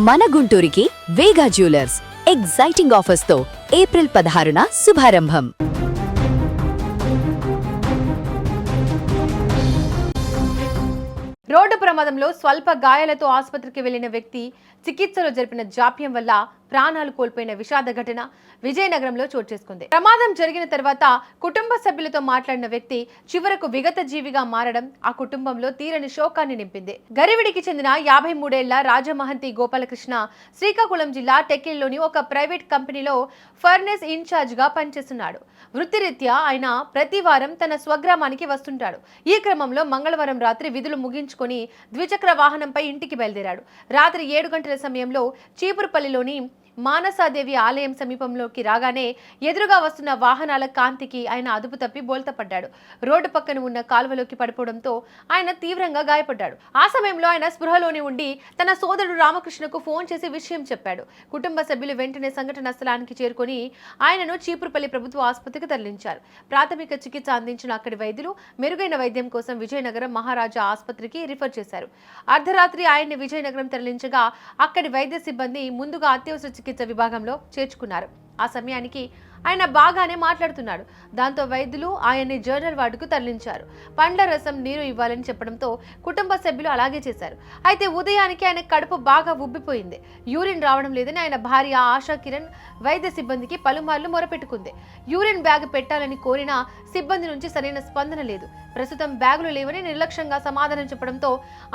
మన గుంటూరుకి వేగా jewellers exciting offers తో April 16న శుభారంభం. Road ప్రమాదంలో స్వల్ప గాయాలతో ఆసుపత్రికి వెళ్లిన వ్యక్తి చికిత్సలో జరిపిన జాప్యం వల్ల ప్రాణాలు కోల్పోయిన విషాద ఘటన విజయనగరంలో చోటు చేసుకుంది. ప్రమాదం జరిగిన తర్వాత కుటుంబ సభ్యులతో మాట్లాడిన వ్యక్తి చివరకు విగత జీవిగా మారడం ఆ కుటుంబంలో తీరని శోకాన్ని నింపింది. గరివిడికి చెందిన 53 ఏళ్ల రాజమహంతి గోపాలకృష్ణ శ్రీకాకుళం జిల్లా టెక్కిలిలోని ఒక ప్రైవేట్ కంపెనీలో ఫర్నేస్ ఇన్ఛార్జ్ గా పనిచేస్తున్నాడు. వృత్తిరీత్యా ఆయన ప్రతి వారం తన స్వగ్రామానికి వస్తుంటాడు. ఈ క్రమంలో మంగళవారం రాత్రి విధులు ముగించుకొని ద్విచక్ర వాహనంపై ఇంటికి బయలుదేరాడు. రాత్రి 7 గంటల సమయంలో చీపురుపల్లిలోని మానసాదేవి ఆలయం సమీపంలోకి రాగానే ఎదురుగా వస్తున్న వాహనాల కాంతికి ఆయన అదుపు తప్పి బోల్తపడ్డాడు. రోడ్డు పక్కన ఉన్న కాలువలోకి పడిపోవడంతో ఆయన తీవ్రంగా గాయపడ్డాడు. ఆ సమయంలో ఆయన స్పృహలోని ఉండి తన సోదరుడు రామకృష్ణకు ఫోన్ చేసి విషయం చెప్పాడు. కుటుంబ సభ్యులు వెంటనే సంఘటన స్థలానికి చేరుకొని ఆయనను చీపురుపల్లి ప్రభుత్వ ఆసుపత్రికి తరలించారు. ప్రాథమిక చికిత్స అందించిన అక్కడి వైద్యులు మెరుగైన వైద్యం కోసం విజయనగరం మహారాజా ఆసుపత్రికి రిఫర్ చేశారు. అర్ధరాత్రి ఆయన్ని విజయనగరం తరలించగా అక్కడి వైద్య సిబ్బంది ముందుగా అత్యవసర చికిత్స విభాగంలో చేర్చుకున్నారు. ఆ సమయానికి ఆయన బాగానే మాట్లాడుతున్నాడు. దాంతో వైద్యులు ఆయన్ని జనరల్ వార్డుకు తరలించారు. పండ్ల రసం నీరు ఇవ్వాలని చెప్పడంతో కుటుంబ సభ్యులు అలాగే చేశారు. అయితే ఉదయానికి ఆయన కడుపు బాగా ఉబ్బిపోయింది. యూరిన్ రావడం లేదని ఆయన భార్య ఆశా కిరణ్ వైద్య సిబ్బందికి పలుమార్లు మొరపెట్టుకుంది. యూరిన్ బ్యాగ్ పెట్టాలని కోరినా సిబ్బంది నుంచి సరైన స్పందన లేదు. ప్రస్తుతం బ్యాగులు లేవని నిర్లక్ష్యంగా సమాధానం చెప్పడంతో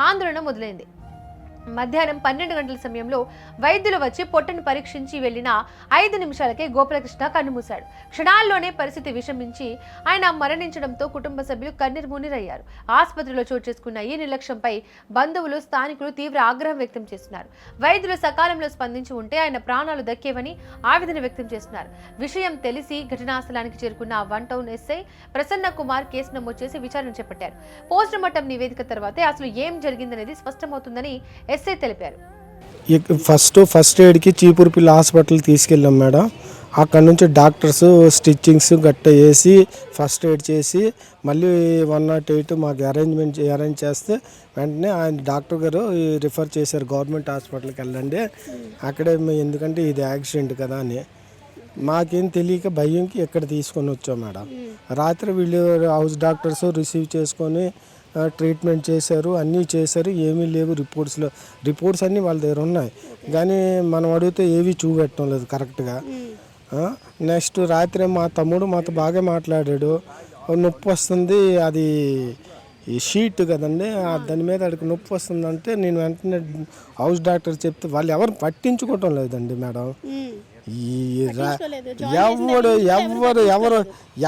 ఆందోళన మొదలైంది. మధ్యాహ్నం 12 గంటల సమయంలో వైద్యులు వచ్చి పొట్టను పరీక్షించి వెళ్లిన 5 నిమిషాలకే గోపాలకృష్ణ కన్నుమూశాడు. క్షణాల్లోనే పరిస్థితి విషమించి ఆయన మరణించడంతో కుటుంబ సభ్యులు కన్నీరుమున్నీరయ్యారు. ఆసుపత్రిలో చోటు చేసుకున్న ఈ నిర్లక్ష్యంపై బంధువులు స్థానికులు తీవ్ర ఆగ్రహం వ్యక్తం చేస్తున్నారు. వైద్యులు సకాలంలో స్పందించి ఉంటే ఆయన ప్రాణాలు దక్కేవని ఆవేదన వ్యక్తం చేస్తున్నారు. విషయం తెలిసి ఘటనా స్థలానికి చేరుకున్న 1 town SI Prasanna Kumar case నమోదు చేసి విచారణ చేపట్టారు. పోస్టుమార్టం నివేదిక తర్వాతే అసలు ఏం జరిగిందనేది స్పష్టమవుతుందని ఎస్ఐ తెలిపారు. ఫస్ట్ ఎయిడ్కి చీపురుపల్లి హాస్పిటల్ తీసుకెళ్ళాం మేడం. అక్కడ నుంచి డాక్టర్స్ స్టిచ్చింగ్స్ గట్ట వేసి ఫస్ట్ ఎయిడ్ చేసి మళ్ళీ 108 మాకు అరేంజ్ చేస్తే వెంటనే ఆయన డాక్టర్ గారు రిఫర్ చేశారు గవర్నమెంట్ హాస్పిటల్కి వెళ్ళండి అక్కడే ఎందుకంటే ఇది యాక్సిడెంట్ కదా అని. మాకేం తెలియక భయంకి ఎక్కడ తీసుకొని వచ్చాం మేడం. రాత్రి వీళ్ళు హౌస్ డాక్టర్స్ రిసీవ్ చేసుకొని ట్రీట్మెంట్ చేశారు, అన్నీ చేశారు, ఏమీ లేవు. రిపోర్ట్స్ అన్నీ వాళ్ళ దగ్గర ఉన్నాయి కానీ మనం అడిగితే ఏవి చూపెట్టడం లేదు కరెక్ట్గా. నెక్స్ట్ రాత్రి మా తమ్ముడు మాతో బాగా మాట్లాడాడు. నొప్పి వస్తుంది, అది ఈ షీట్ కదండి, దాని మీద అడిగి నొప్పి వస్తుందంటే నేను వెంటనే హౌస్ డాక్టర్ చెప్తే వాళ్ళు ఎవరు పట్టించుకోవటం లేదండి మేడం.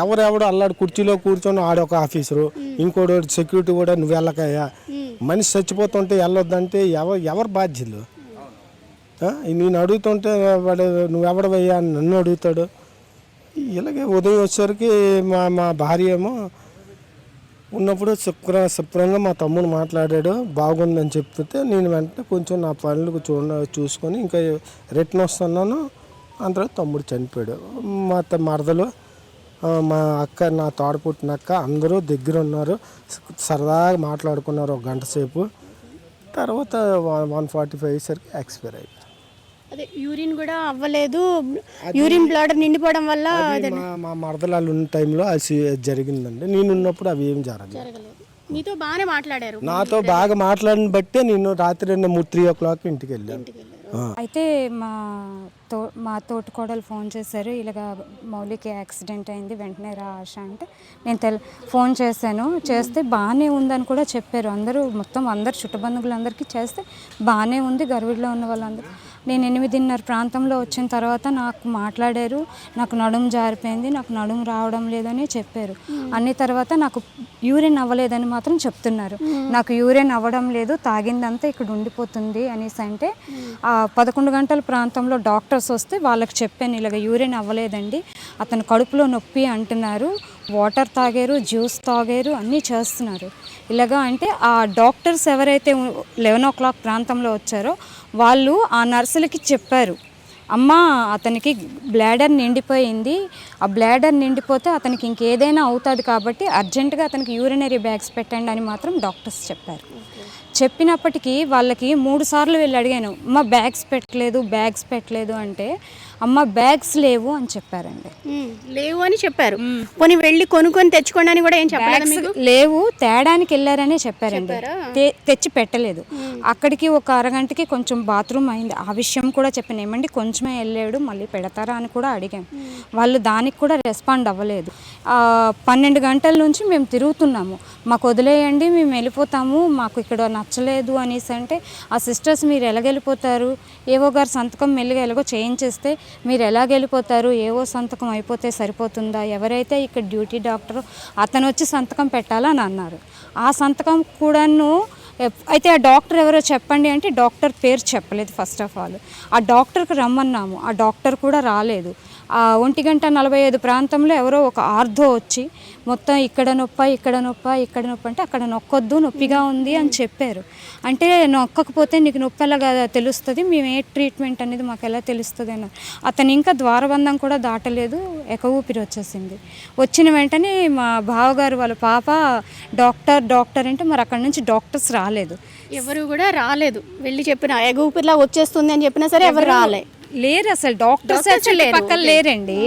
ఎవరెవడు అల్లాడు కుర్చీలో కూర్చొని ఆడొక ఆఫీసరు, ఇంకోటి సెక్యూరిటీ కూడా నువ్వు వెళ్ళకయ్యా, మనిషి చచ్చిపోతుంటే వెళ్ళొద్దంటే ఎవరు బాధ్యులు? నేను అడుగుతుంటే వాడు నువ్వెవడవయ్యా అని నన్ను అడుగుతాడు. ఇలాగే ఉదయం వచ్చేసరికి మా భార్య ఏమో ఉన్నప్పుడు శుభ్రంగా మా తమ్ముడు మాట్లాడాడు, బాగుందని చెప్తే నేను వెంటనే కొంచెం నా పనులకు చూసుకొని ఇంకా రిటర్న్ వస్తున్నాను. అందులో తమ్ముడు చనిపోయాడు. మా మరదలు, మా అక్క, నా తోడపుట్టిన అక్క అందరూ దగ్గర ఉన్నారు. సరదాగా మాట్లాడుకున్నారు ఒక గంట సేపు. తర్వాత 1:45 అయ్యేసరికి ఎక్స్పైర్ అయ్యారు. అదే యూరిన్ కూడా అవ్వలేదు, యూరిన్ బ్లాడర్ నిండిపోవడం వల్ల మా మరదలాలు ఉన్న టైంలో అది జరిగిందండి. నేను ఉన్నప్పుడు అవి ఏం జరగలేదు. మీతో బాగానే మాట్లాడారు. నాతో బాగా మాట్లాడిన బట్టే నేను రాత్రి 3 o'clock ఇంటికి వెళ్ళాను. అయితే మా తోటికోడలు ఫోన్ చేశారు, ఇలాగ మౌలికి యాక్సిడెంట్ అయింది, వెంటనే రా ఆశ అంటే నేను ఫోన్ చేశాను. చేస్తే బాగానే ఉందని కూడా చెప్పారు అందరూ, మొత్తం అందరు చుట్టుబంధువులందరికీ చేస్తే బాగానే ఉంది. గర్విడిలో ఉన్న వాళ్ళందరూ నేను 8:30 ప్రాంతంలో వచ్చిన తర్వాత నాకు మాట్లాడారు. నాకు నడుము జారిపోయింది, నాకు నడుము రావడం లేదని చెప్పారు. అన్ని తర్వాత నాకు యూరిన్ అవ్వలేదని మాత్రం చెప్తున్నారు. నాకు యూరిన్ అవ్వడం లేదు, తాగిందంతా ఇక్కడ ఉండిపోతుంది అనేసి అంటే 11 గంటల ప్రాంతంలో డాక్టర్స్ వస్తే వాళ్ళకి చెప్పాను, ఇలాగ యూరిన్ అవ్వలేదండి, అతను కడుపులో నొప్పి అంటున్నారు, వాటర్ తాగారు, జ్యూస్ తాగారు, అన్నీ చేస్తున్నారు. ఇలాగా అంటే ఆ డాక్టర్స్ ఎవరైతే 11 o'clock ప్రాంతంలో వచ్చారో వాళ్ళు ఆ నర్సులకి చెప్పారు, అమ్మ అతనికి బ్లాడర్ నిండిపోయింది, ఆ బ్లాడర్ నిండిపోతే అతనికి ఇంకేదైనా అవుతుంది కాబట్టి అర్జెంటుగా అతనికి యూరినరీ బ్యాగ్స్ పెట్టండి అని మాత్రం డాక్టర్స్ చెప్పారు. చెప్పినప్పటికీ వాళ్ళకి 3 సార్లు వెళ్ళి అడిగాను, అమ్మ బ్యాగ్స్ పెట్టలేదు అంటే అమ్మ బ్యాగ్స్ లేవు అని చెప్పారండి. లేవు అని చెప్పారు. పోనీ వెళ్ళి కొనుక్కొని తెచ్చుకోండి అని కూడా ఏం చెప్పలేదు మీకు? లేవు, తేడానికి వెళ్ళారనే చెప్పారండి. తెచ్చి పెట్టలేదు. అక్కడికి ఒక అరగంటకి కొంచెం బాత్రూమ్ అయింది. ఆ విషయం కూడా చెప్పాను, ఏమండి కొంచెమే వెళ్ళాడు మళ్ళీ పెడతారా అని కూడా అడిగాం. వాళ్ళు దానికి కూడా రెస్పాండ్ అవ్వలేదు. 12 గంటల నుంచి మేము తిరుగుతున్నాము, మాకు వదిలేయండి మేము వెళ్ళిపోతాము, మాకు ఇక్కడ నచ్చలేదు అనేసి అంటే ఆ సిస్టర్స్ మీరు ఎలాగెళ్ళిపోతారు, ఏవో గారు సంతకం మెల్లిగా ఎలాగో చేయించేస్తే మీరు ఎలాగెళ్ళిపోతారు, ఏవో సంతకం అయిపోతే సరిపోతుందా, ఎవరైతే ఇక్కడ డ్యూటీ డాక్టర్ అతను వచ్చి సంతకం పెట్టాలని అన్నారు. ఆ సంతకం కూడాను అయితే ఆ డాక్టర్ ఎవరో చెప్పండి అంటే డాక్టర్ పేరు చెప్పలేదు. ఫస్ట్ ఆఫ్ ఆల్ ఆ డాక్టర్కి రమ్మన్నాము, ఆ డాక్టర్ కూడా రాలేదు. 1:45 ప్రాంతంలో ఎవరో ఒక ఆర్థో వచ్చి మొత్తం ఇక్కడ నొప్పి అంటే అక్కడ నొక్కొద్దు, నొప్పిగా ఉంది అని చెప్పారు. అంటే నొక్కకపోతే నీకు నొప్పి ఎలాగా తెలుస్తుంది, మేము ఏ ట్రీట్మెంట్ అనేది మాకు ఎలా తెలుస్తుంది అన్నారు. అతను ఇంకా ద్వారబంధం కూడా దాటలేదు, ఊపిరి వచ్చేసింది. వచ్చిన వెంటనే మా బావగారు వాళ్ళ పాప డాక్టర్ అంటే మరి అక్కడ నుంచి డాక్టర్స్ రాలేదు, ఎవరు కూడా రాలేదు. వెళ్ళి చెప్పిన ఊపిరిలా వచ్చేస్తుంది అని చెప్పినా సరే ఎవరు లేరు. అసలు డాక్టర్స్ చుట్టుపక్కల లేరండి,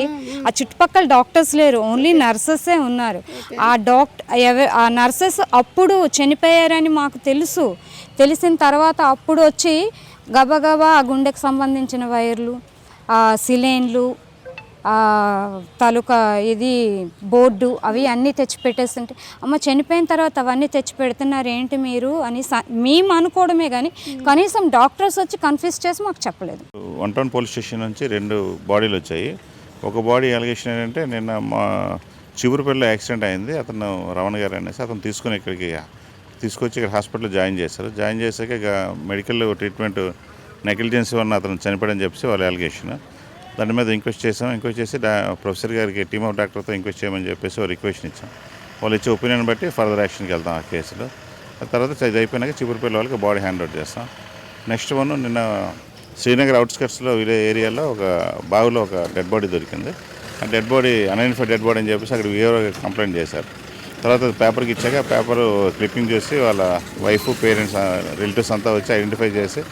ఆ చుట్టుపక్కల డాక్టర్స్ లేరు, ఓన్లీ నర్సెసే ఉన్నారు. ఆ నర్సెస్ అప్పుడు చనిపోయారని మాకు తెలిసిన తర్వాత అప్పుడు వచ్చి గబగబా ఆ గుండెకి సంబంధించిన వైర్లు, సిలైన్లు, తాలూకా ఇది బోర్డు అవి అన్నీ తెచ్చి పెట్టేస్తుంటే అమ్మ చనిపోయిన తర్వాత అవన్నీ తెచ్చి పెడుతున్నారు ఏంటి మీరు అని మేము అనుకోవడమే కానీ కనీసం డాక్టర్స్ వచ్చి కన్ఫ్యూజ్ చేసి మాకు చెప్పలేదు. 1 టౌన్ పోలీస్ స్టేషన్ నుంచి 2 బాడీలు వచ్చాయి. ఒక బాడీ అలిగేషన్ ఏంటంటే నిన్న మా చిగురుపల్లిలో యాక్సిడెంట్ అయింది, అతను రమణ గారు అనేసి అతను ఇక్కడికి తీసుకొచ్చి ఇక్కడ హాస్పిటల్లో జాయిన్ చేశారు. జాయిన్ చేశాక ఇక మెడికల్ ట్రీట్మెంట్ నెగ్లిజెన్సీ వల్ల అతను చనిపోయాడని చెప్పేసి వాళ్ళ అలిగేషన్. దాని మీద ఎంక్వైరీ చేసి ప్రొఫెసర్ గారికి టీమ్ ఆఫ్ డాక్టర్తో ఎంక్వైరీ చేయమని చెప్పేసి ఒక రిక్వెస్ట్ ఇచ్చాం. వాళ్ళు ఇచ్చే ఒపీనియన్ బట్టి ఫర్దర్ యాక్షన్కి వెళ్తాం ఆ కేసులో. ఆ తర్వాత ఇది అయిపోయినాక చిగురుపల్లి వాళ్ళకి బాడీ హ్యాండ్ ఓవర్ చేస్తాం. నెక్స్ట్ నిన్న శ్రీనగర్ అవుట్స్కట్స్లో ఏరియాలో ఒక బావిలో ఒక డెడ్ బాడీ దొరికింది. ఆ dead body unidentified dead body అని చెప్పేసి అక్కడ వీఆర్ఓ కంప్లైంట్ చేశారు. తర్వాత పేపర్కి ఇచ్చాక పేపర్ క్లిప్పింగ్ చేసి వాళ్ళ వైఫ్, పేరెంట్స్, రిలేటివ్స్ అంతా వచ్చి ఐడెంటిఫై చేసి